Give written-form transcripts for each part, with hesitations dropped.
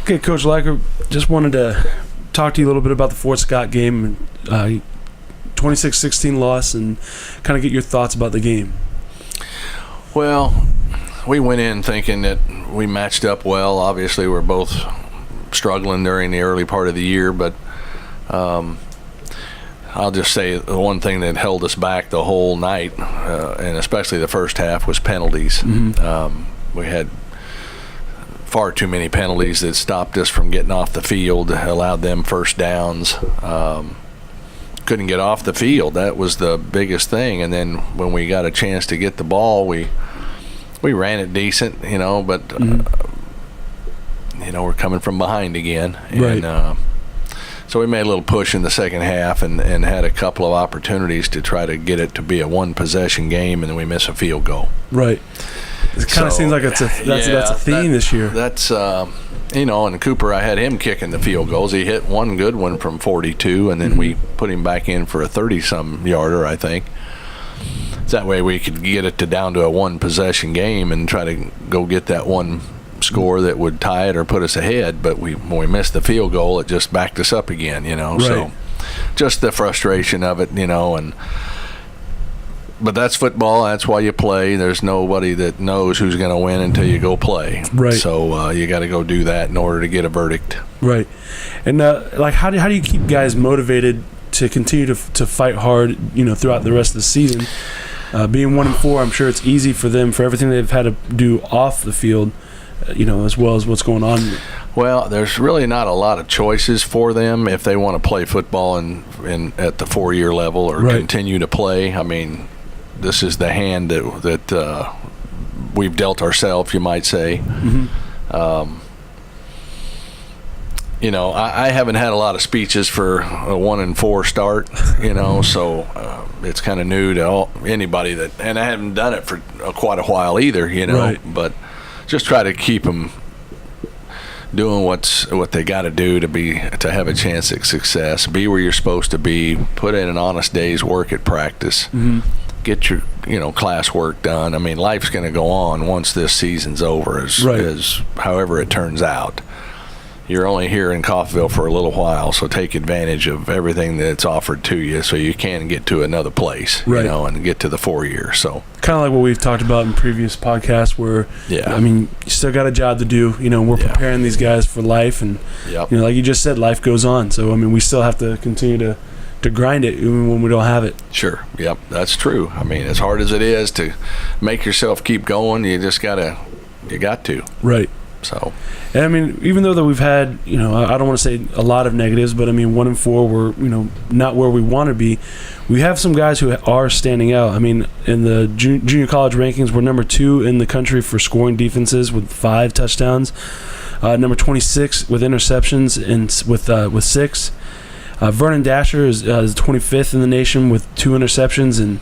Okay, Coach Leiker, just wanted to talk to you a little bit about the Fort Scott game, 26-16 loss, and kind of get your thoughts about the game. Well, we went in thinking that we matched up well. Obviously, we're both struggling during the early part of the year, but I'll just say the one thing that held us back the whole night, and especially the first half, was penalties. We had far too many penalties that stopped us from getting off the field, allowed them first downs. Couldn't get off the field. That was the biggest thing. And then when we got a chance to get the ball, we ran it decent, but we're coming from behind again. Right. And so we made a little push in the second half and had a couple of opportunities to try to get it to be a one-possession game, and then we miss a field goal. Right. It kind of seems like that's a theme this year. That's and Cooper, I had him kicking the field goals. He hit one good one from 42, and then we put him back in for a 30-some yarder, I think. So that way we could get it down to a one-possession game and try to go get that one score that would tie it or put us ahead. But when we missed the field goal, it just backed us up again, Right. So just the frustration of it, But that's football. That's why you play. There's nobody that knows who's going to win until you go play. Right. So you got to go do that in order to get a verdict. Right. And how do you keep guys motivated to continue to fight hard, throughout the rest of the season? Being 1-4, I'm sure it's easy for them for everything they've had to do off the field, as well as what's going on. Well, there's really not a lot of choices for them if they want to play football in at the 4-year level or Right. continue to play. I mean, this is the hand that we've dealt ourselves, you might say. I haven't had a lot of speeches for a 1-4 start, so it's kind of new to anybody and I haven't done it for quite a while either, Right. But just try to keep them doing what they got to do to have a chance at success. Be where you're supposed to be. Put in an honest day's work at practice. Get your class work done. I mean, life's going to go on once this season's over, as however it turns out. You're only here in Coffeyville for a little while, so take advantage of everything that's offered to you so you can get to another place, Right. And get to the 4 years. So Kind of like what we've talked about in previous podcasts where, Yeah. you still got a job to do. We're preparing these guys for life. And, Yep. like you just said, life goes on. So, we still have to continue to grind it even when we don't have it. Sure. Yep, that's true. I mean, as hard as it is to make yourself keep going, you got to. Right. So, and even though that we've had, I don't want to say a lot of negatives, but 1-4, we're, not where we want to be. We have some guys who are standing out. In the junior college rankings, we're number 2 in the country for scoring defenses with 5 touchdowns. Number 26 with interceptions and with 6. Vernon Dasher is 25th in the nation with 2 interceptions, and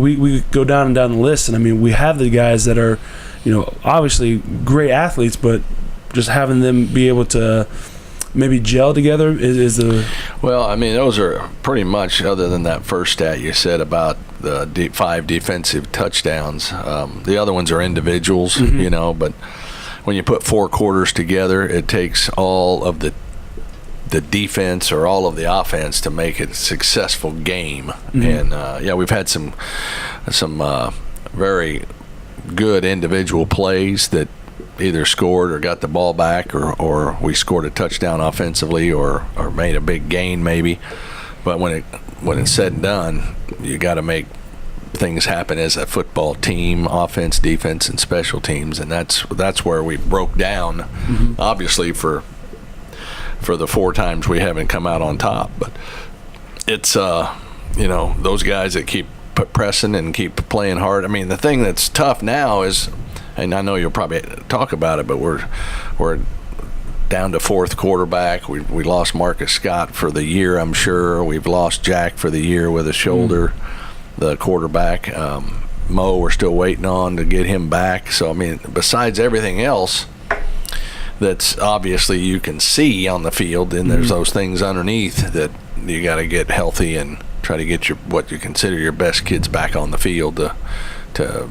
we go down and down the list, and we have the guys that are, obviously great athletes, but just having them be able to maybe gel together is the. Well, those are pretty much, other than that first stat you said about the 5 defensive touchdowns. The other ones are individuals, but when you put 4 quarters together, it takes all of the defense or all of the offense to make it a successful game. And we've had some very good individual plays that either scored or got the ball back, or we scored a touchdown offensively or made a big gain maybe. But when it's said and done, you got to make things happen as a football team: offense, defense, and special teams. And that's where we broke down. Obviously for the 4 times we haven't come out on top, but it's those guys that keep pressing and keep playing hard. The thing that's tough now is, and I know you'll probably talk about it, but we're down to 4th quarterback. We lost Marcus Scott for the year, I'm sure. We've lost Jack for the year with a shoulder, the quarterback. Mo, we're still waiting on to get him back. So besides everything else that's obviously you can see on the field, and there's those things underneath that you got to get healthy and try to get what you consider your best kids back on the field to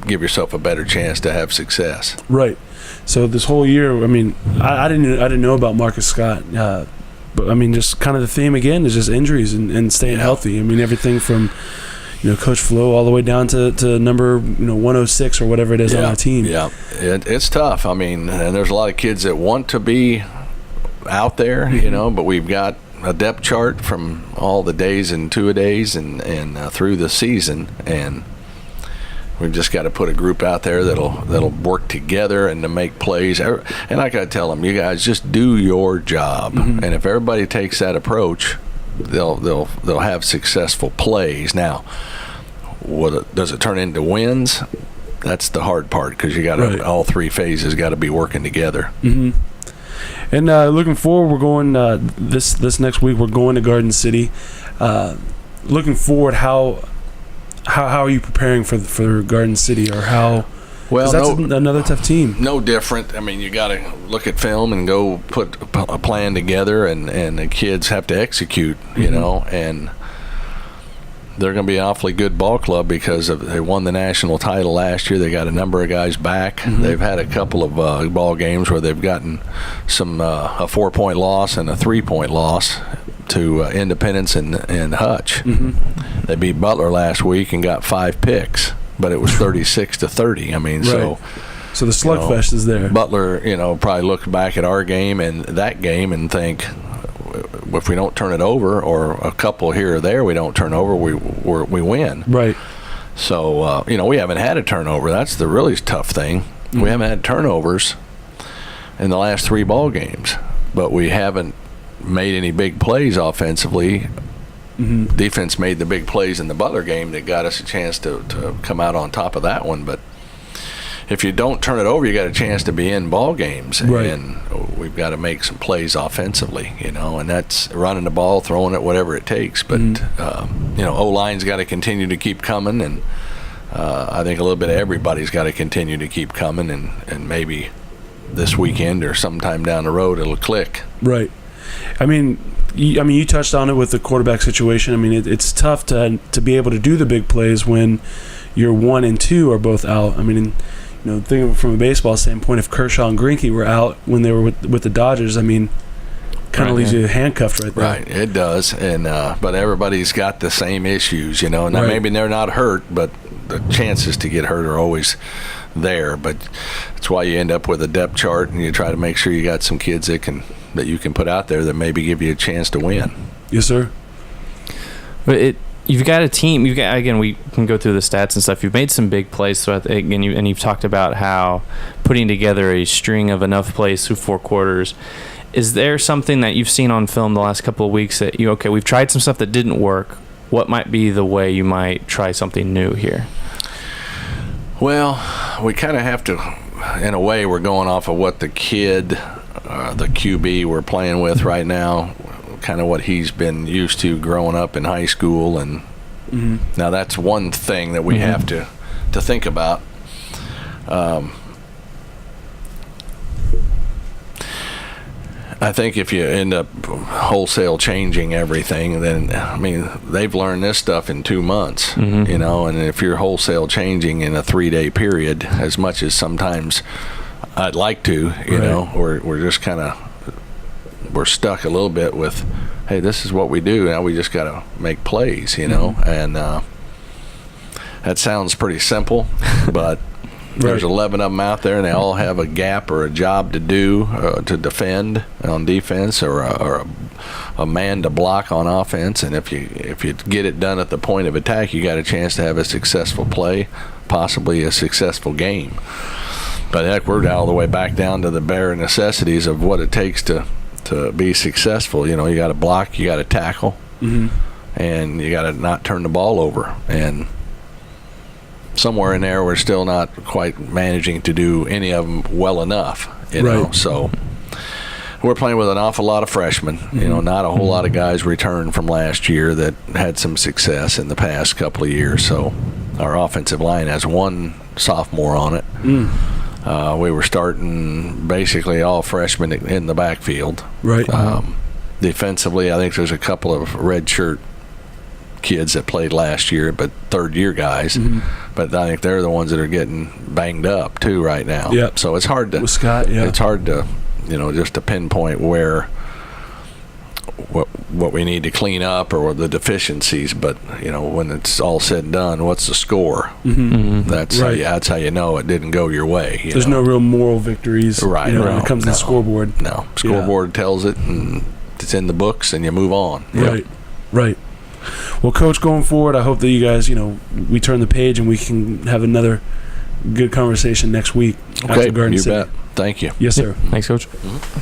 give yourself a better chance to have success. Right. So this whole year, I mean, I didn't know about Marcus Scott, but I mean, just kind of the theme again is just injuries and staying healthy. I mean, everything from Coach Flo all the way down to number 106 or whatever it is on our team. Yeah, it's tough. I mean, and there's a lot of kids that want to be out there, but we've got a depth chart from all the days and two-a-days and through the season, and we've just got to put a group out there that'll work together and to make plays. And I got to tell them, you guys just do your job, and if everybody takes that approach, they'll have successful plays. Now, does it turn into wins? That's the hard part, because you got to all three phases got to be working together. And looking forward, we're going this next week. We're going to Garden City. Looking forward, how are you preparing for Garden City, or how? Well, that's another tough team. No different. I mean, you got to look at film and go put a plan together, and the kids have to execute. And they're going to be an awfully good ball club because they won the national title last year. They got a number of guys back. They've had a couple of ball games where they've gotten some a 4-point loss and a 3-point loss to Independence and Hutch. They beat Butler last week and got 5 picks, but it was 36-30. I mean, so the slugfest is there. Butler, probably look back at our game and that game and think, if we don't turn it over, or a couple here or there we don't turn over, we win. Right. So we haven't had a turnover. That's the really tough thing. We haven't had turnovers in the last 3 ball games, but we haven't made any big plays offensively. Defense made the big plays in the Butler game that got us a chance to come out on top of that one. But if you don't turn it over, you got a chance to be in ball games, and we've got to make some plays offensively, and that's running the ball, throwing it, whatever it takes. But O-line's got to continue to keep coming, and I think a little bit of everybody's got to continue to keep coming, and maybe this weekend or sometime down the road it'll click. Right. I mean, you touched on it with the quarterback situation. I mean, it's tough to be able to do the big plays when your 1 and 2 are both out. I mean, think of it from a baseball standpoint. If Kershaw and Greinke were out when they were with the Dodgers, I mean, kind of leaves you handcuffed right there. Right, it does. And but everybody's got the same issues, Now maybe they're not hurt, but the chances to get hurt are always there. But that's why you end up with a depth chart, and you try to make sure you got some kids that you can put out there that maybe give you a chance to win. Yes, sir. But you've got a team. We can go through the stats and stuff. You've made some big plays throughout, and you've talked about how putting together a string of enough plays through 4 quarters. Is there something that you've seen on film the last couple of weeks that we've tried some stuff that didn't work? What might be the way you might try something new here? Well, we kind of have to, in a way, we're going off of what the kid, the QB we're playing with right now, kind of what he's been used to growing up in high school. And now that's one thing that we have to think about. I think if you end up wholesale changing everything, then, I mean, they've learned this stuff in 2 months, and if you're wholesale changing in a 3-day period, as much as sometimes I'd like to, we're just kind of, we're stuck a little bit with, hey, this is what we do. Now we just got to make plays, and that sounds pretty simple, but there's 11 of them out there, and they all have a gap or a job to do to defend on defense, or a man to block on offense. And if you get it done at the point of attack, you got a chance to have a successful play, possibly a successful game. But heck, we're all the way back down to the bare necessities of what it takes to be successful. You got to block, you got to tackle, and you got to not turn the ball over. And somewhere in there, we're still not quite managing to do any of them well enough, So we're playing with an awful lot of freshmen. Not a whole lot of guys returned from last year that had some success in the past couple of years. So our offensive line has 1 sophomore on it. We were starting basically all freshmen in the backfield. Right. Defensively, I think there's a couple of redshirt kids that played last year, but third-year guys. But I think they're the ones that are getting banged up too right now. Yep. So it's hard to With Scott, yeah. it's hard to just to pinpoint where what we need to clean up or the deficiencies. But when it's all said and done, what's the score? That's Right. that's how you know it didn't go your way. There's no real moral victories, Right, when it comes to the scoreboard. No, scoreboard tells it, and it's in the books, and you move on. Right, right. Well, Coach, going forward, I hope that you guys, we turn the page and we can have another good conversation next week. Okay, after Garden you City. bet. Thank you. Yes, sir. Thanks, Coach. Mhm.